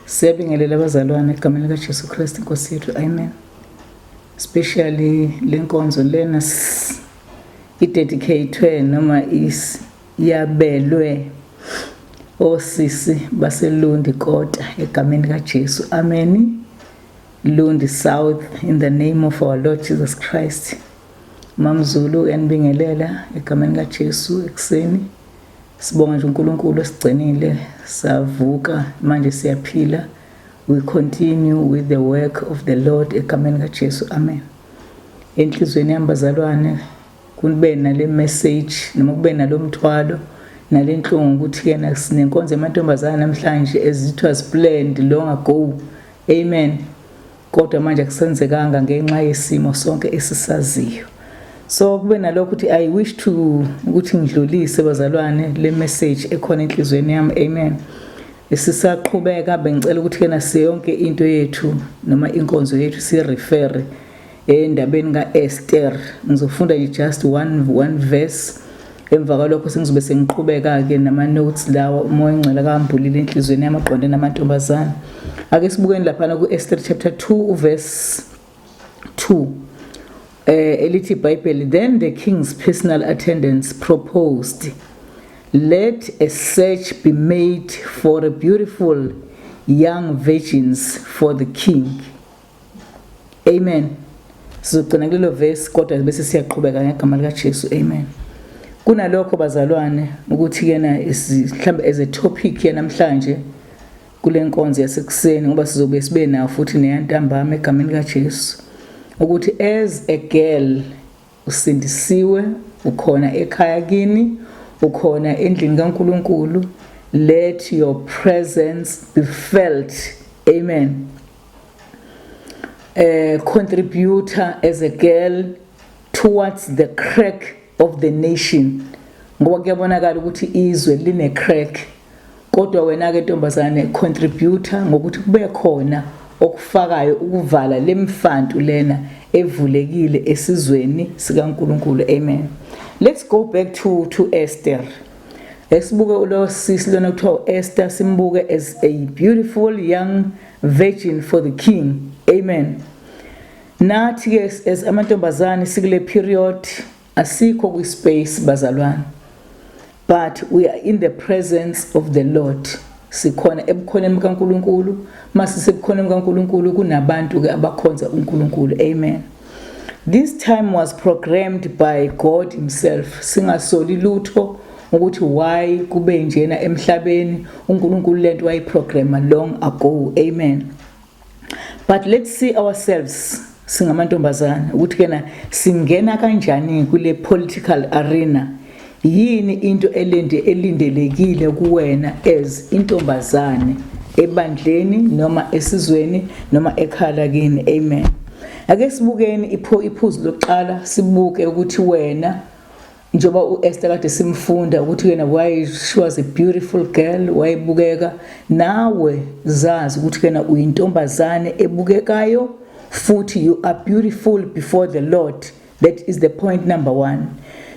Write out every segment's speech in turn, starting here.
Siyabingelela abazalwane egameni likaJesu Kristu Inkosi yethu. Amen. Especially lenkonzo lena idedicatedwe noma yabelwe osisi baseLundi Kota egameni likaJesu. Amen. Lundi South, in the name of our Lord Jesus Christ. Mamzulu enibingelela egameni likaJesu ekseni. Sibonga nje uNkulunkulu esigcinile savuka manje siyaphila. We continue with the work of the Lord egameni likaJesu. Amen. Enhlizweni yambazalwane kube nale message noma kube nalomthwalo nalenhlungu ukuthi yena sinenkonzo emantombazana namhlanje as it was planned long ago. Amen. Kodwa manje akusenzekanga ngenxa yesimo sonke esisaziyo. So kube nalokho ukuthi I wish to ukuthi ngidlulise bazalwane le message ekhona enhlizweni yami. Amen. Sisaqhubeka bengicela ukuthi kena siyonke into yethu noma inkonzo yethu sirefer endabeni kaEsther. Ngizofunda just one verse emva kwalokho sengizobe sengiqhubeka ke nama notes lawa umoya ngcela kambulile enhlizweni yami aqonde namantombazana. Ake sibukeni lapha ku Esther chapter 2 verse 2. Elithi Bible, then the king's personal attendants proposed, let a search be made for a beautiful young virgins for the king. Amen. Sizogcina kulelo verse kodwa bese siyaqhubeka ngegama likaJesu. Amen. Kunalokho bazalwane ukuthi kena mhlambe as a topic yanamhlanje kule nkonzo yasekuseni ngoba sizobe sibe nayo futhi neyantambama egameni likaJesu ukuthi as a girl usindisiwe ukhona ekhaya kini ukhona endlini kaNkulunkulu, let your presence be felt. Amen. Contributor as a girl towards the crack of the nation. Ngoba kuyabonakala ukuthi izwe line crack kodwa wena ke ntombazane contributor ngokuthi kube khona okufakayo ukuvala lemfantu lena evulekile esizweni sikaNkulunkulu. Amen. Let's go back to Esther. Esibuke ulo sisi lona kuthiwa Esther simbuke as a beautiful young virgin for the king. Amen. Nathi ke as amantombazane sikule period asikho ku space bazalwane, but we are in the presence of the Lord. Sikhona ebukhoneni bikaNkulunkulu, masisebukhoneni bikaNkulunkulu kunabantu ke abakhonza uNkulunkulu. Amen. This time was programmed by God himself. Singasoli lutho ukuthi why kube njena emhlabeni, uNkulunkulu lento wayiprograma long ago. Amen. But let's see ourselves singamantombazana ukuthi kena singena kanjani kule political arena. Yini into elindelekile kuwena as intombazane ebandleni noma esizweni noma ekhala kini. Amen. Ake sibukeni iphuzu lokuqala sibuke ukuthi wena njoba uEsther kade simfunda ukuthi yena why she was a beautiful girl, wayebukeka, nawe zazi ukuthi yena uyintombazane ebukekayo futhi you are beautiful before the Lord. That is the point number 1.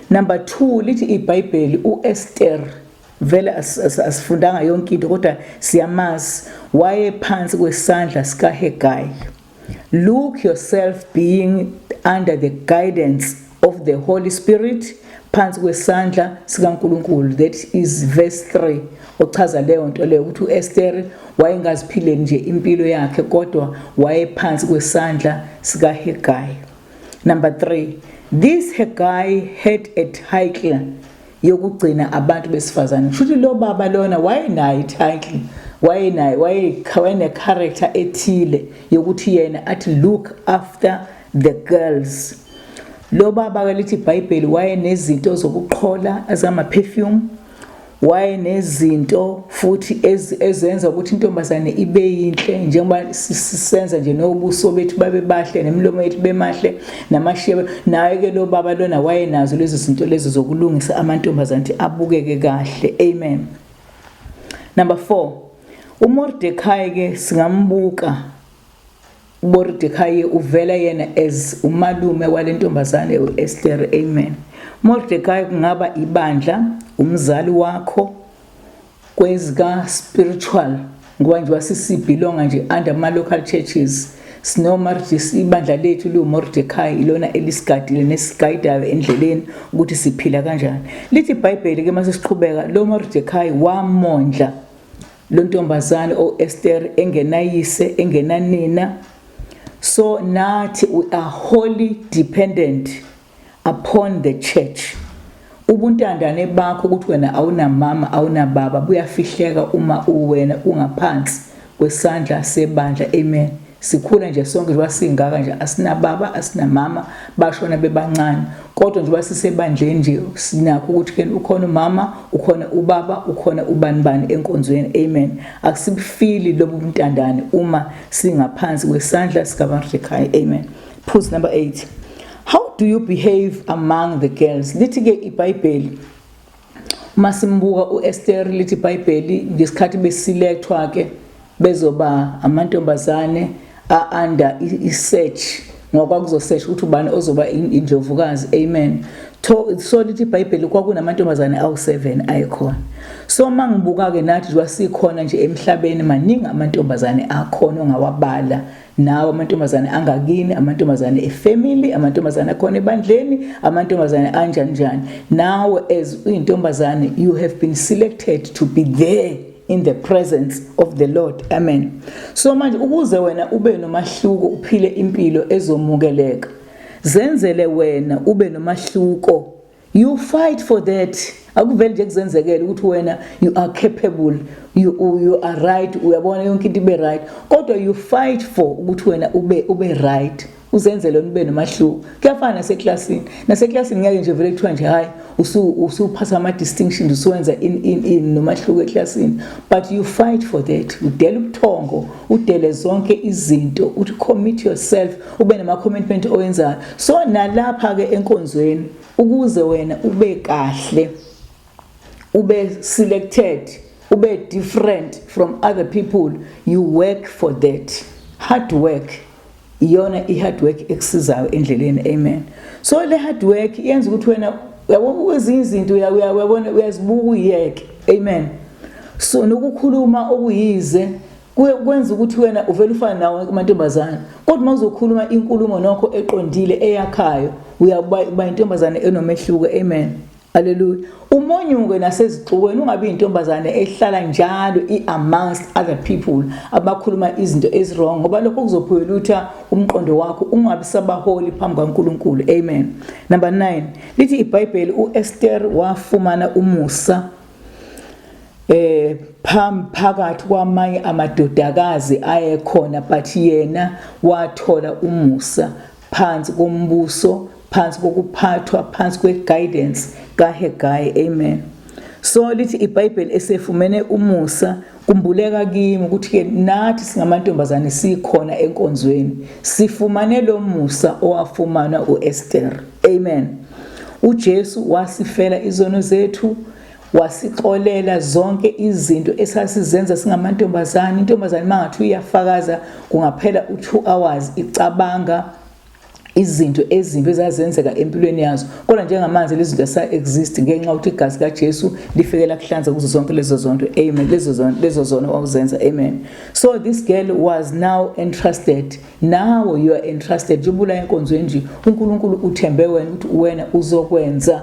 Number 2, lithi iBhayibheli uEsther vele asifundanga yonke into kodwa siyamazi wayephansi kwesandla sikaHegai. Look yourself being under the guidance of the Holy Spirit phansi kwesandla sikaNkulunkulu. That is verse 3 ochaza leyo nto leyo ukuthi uEsther wayengaziphile nje impilo yakhe kodwa wayephansi kwesandla sikaHegai. Number 3, this Hegai had a title yokugcina abantu besifazane. Futhi lo baba lona wayenayo title, wayene character ethile yokuthi yena athi look after the girls. Lo baba ke lithi iBhayibheli wayenezinto zokuqhola azama perfume, wayenezinto futhi ezenza ukuthi intombazane ibe yinhle njengoba sisenza nje nobuso bethu babe bahle nemlomo yethu bemahle namashebe. Naye ke lo baba lona wayenazo lezi zinto lezi zokulungisa amantombazane abukeke kahle. Amen. Number 4, uMordecai ke singambuka. uMordecai uvela yena as umalume walentombazane uEsther. Amen. Mordecai kungaba ibandla, umzali wakho kwezika spiritual ngoba nje wasisibelonga nje under ama local churches. Sinomarjisi ibandla lethu liuMordecai ilona elisigadile nesigayidayo endleleni ukuthi siphila kanjani. Lithi iBhayibheli ke mase siqhubeka lo Mordecai wamondla lo ntombazane Esther engenayise engenanina. So nathi we are wholly dependent upon the church. Ubuntandane bakho ukuthi wena awunamama awunababa buyafihleka uma uwena ungaphansi kwesandla sebandla. Amen. Sikhula nje sonke nje wasingaka nje asinababa asinamama bashona bebancane kodwa nje wasisebandleni nje sinakho ukuthi ke ukhona umama ukhona ubaba ukhona ubanibani enkonzweni. Amen. Akusibufili lobu buntandane uma singaphansi kwesandla sikaMordecai. Amen. Pause number 8. How do you behave among the girls? Lithi ke iBhayibheli masimbuka uEsther lithi iBhayibheli ngesikhathi beselectwa ke bezoba amantombazane under isearch ngoba kuzosearch ukuthi ubani ozoba indlovukazi. Amen. So lithi iBhayibheli kwakunamantombazane awu7 ayikhona. So mangibuka ke nathi wasikhona nje emhlabeni maningi amantombazane akhona ongawabala nawo amantombazane angakini amantombazane efamily amantombazane akhona ebandleni amantombazane anjani njani. Now as uyintombazane you have been selected to be there in the presence of the Lord. Amen. So manje ukuze wena ube nomahluko uphile impilo ezomukeleka zenzele wena ube nomahluko. You fight for that. Akuveli nje kuzenzekela ukuthi wena you are capable, you are right, uyabona yonke into ibe right kodwa you fight for ukuthi wena ube right. Uzenzele ube nomahluko. Kuyafana naseklasini ngeke nje vele kuthiwa nje hayi usuphasa ama distinctions usuwenza in nomahluko eklasini, but you fight for that. Udela ubuthongo udele zonke izinto uthi commit yourself ube nama commitment owenzayo. So nalapha ke enkonzweni ukuze wena ube kahle ube selected ube different from other people, you work for that. Hard work iyona ihard work eksizayo endleleni. Amen. So le hard work yenza ukuthi wena uyabona ezinye izinto uyabona uyazibuka uyeke. Amen. So nokukhuluma okuyize kwenza ukuthi wena uvela ufana nawo amantombazane kodwa mawuzokhuluma inkulumo nokho eqondile eyakhayo uyaba intombazane enomehluko. Amen. Hallelujah. Umonyuke nasezixukwini ungabi intombazane ehlala njalo amongst other people abakhuluma izinto ezwrong ngoba lokho kuzophelutha umqondo wakho ungabi sabaholi phambi kaNkulunkulu. Amen. Number 9 lithi iBhayibheli uEsther wafumana umusa phakathi kwamanye amadodakazi ayekhona but yena wathola umusa phansi kombuso phansi kokuphathwa phansi kweguidance kaHegai. Amen. So lithi iBhayibheli esefumene umusa kumbuleka kimi ukuthi ke nathi singamantombazane sikhona enkonzweni sifumane lo musa owafumana uEsther. Amen. uJesu wasifela izono zethu wasixolela zonke izinto esasizenza singamantombazane. Intombazane mangathi uyafakaza kungaphela u2 hours icabanga izinto ezimbi ezazenzeka empilweni yazo kodwa njengamanje lezi zinto asa exist ngenxa ukuthi igazi kaJesu lifikela kuhlanza kuzo zonke lezo zonto. Amen. Lezo zono wakuzenza. Amen. So this girl was now entrusted. Now you are entrusted. Jubula enkonzweni nje uNkulunkulu uthembe wena ukuthi wena uzokwenza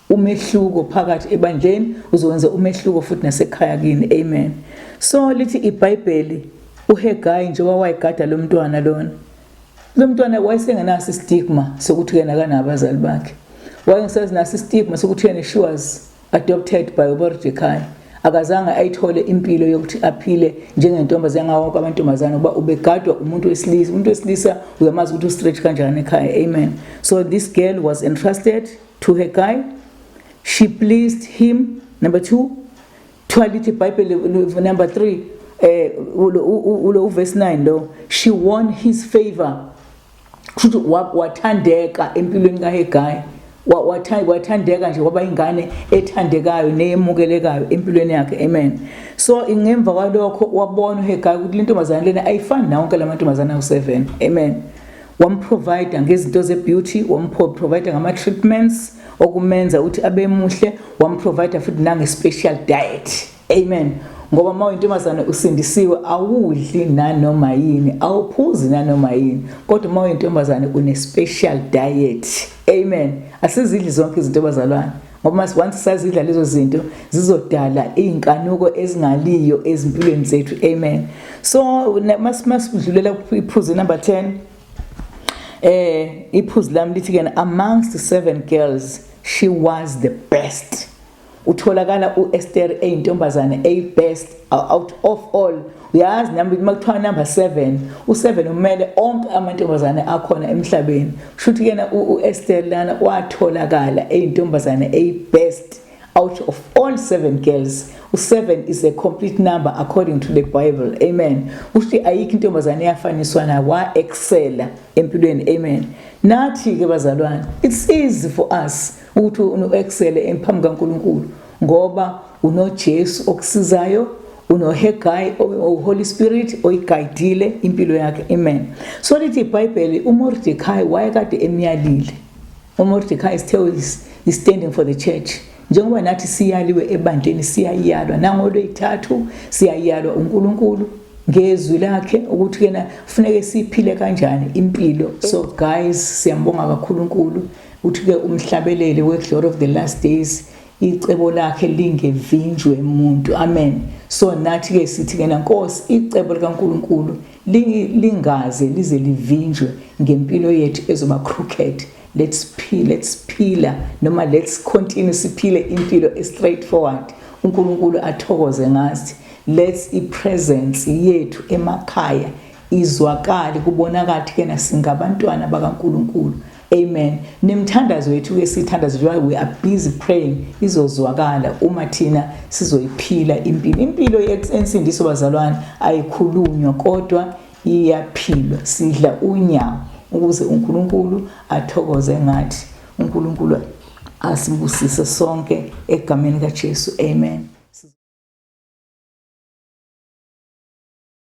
umehluko phakathi ebandleni uzokwenza umehluko futhi nasekhaya kini. Amen. So lithi iBhayibheli uHegai njengoba wayigada lo mntwana lona lo mntwana wayesengenaso stigma sokuthi yena kanabazali bakhe wayengasenaso stigma sokuthi yena she was adopted by Mordecai akazange ayithole impilo yokuthi aphile njengentombazane ngawonke amantombazane ngoba ubegadwa umuntu wesilisa uyamazi ukuthi ustretch kanjani ekhaya. Amen. So this girl was entrusted to Hegai. She pleased him. Number 2 Twalithi Bible. Number 3 verse 9 lo she won his favor. Wathandeka empilweni kaHegai wathandeka nje kwaba ingane ethandekayo neyemukelekayo empilweni yakhe. Amen. So ingemva kwalokho wabona uHegai ukuthi lentombazane lena ayifani nawo onke lamantombazane awu7. Amen. Wamprovide ngezinto zebeauty wamprovide ngama treatments okumenza ukuthi abe muhle wamprovide futhi nange special diet. Amen. ngoba uma uyintombazane usindisiwe awudli nanoma yini awuphuzi nanoma yini kodwa uma uyintombazane une special diet. Amen. Asizidli zonke izinto bazalwane ngoba once sazidla lezo zinto zizodala inkanuko ezingaliyo ezimpilweni zethu. Amen. So masidlulela iphuzu number 10. Iphuzu lami lithi ke amongst the 7 girls she was the best. Utholakala uEsther eyintombazane best out of all. Uyazi nami makuthiwa number 7, u7 umele onke amantombazane akhona emhlabeni. Kushuthi kena uEsther lana watholakala eyintombazane best out of all 7 girls. U7 is a complete number according to the Bible. Amen. Uthi ayikho intombazane yafaniswa na wa excella empilweni. Amen. Nathi ke bazalwane, it's easy for us ukuthi uno-excel emphambi kaNkulunkulu ngoba unoJesu okusizayo, unoHaggai Holy Spirit oyigayidile impilo yakhe. Amen. So lithi iBhayibheli uMordecai wayekade emyalile. uMordecai is standing for the church. Njengoba nathi siyaliwe ebandleni siyayalwa nangolwethathu siyayalwa uNkulunkulu ngezwi lakhe ukuthi kena kufanele siphile kanjani impilo. So guys, siyambonga kakhulu uNkulunkulu uthi ke umhlabelele we-Glory of the Last Days icebo lakhe lingevinjwe umuntu. Amen. So nathi ke sithi kena Nkosi icebo likaNkulunkulu lingaze lize livinjwe ngempilo yethu ezoba crooked. Let's pila noma let's continue siphile impilo straightforward uNkulunkulu athokoze ngathi. Let's ipresence yethu emakhaya izwakale kubonakala kena singabantwana bakaNkulunkulu. Amen. Nemthandazo wethu ke sithandazo we are busy praying izozwakala uma thina sizoyiphila impilo yensindiso bazalwane ayikhulunywa kodwa iyaphilwa. Sidla unyawo ukuze uNkulunkulu athokoze ngathi. uNkulunkulu asibusise sonke egameni kaJesu. Amen.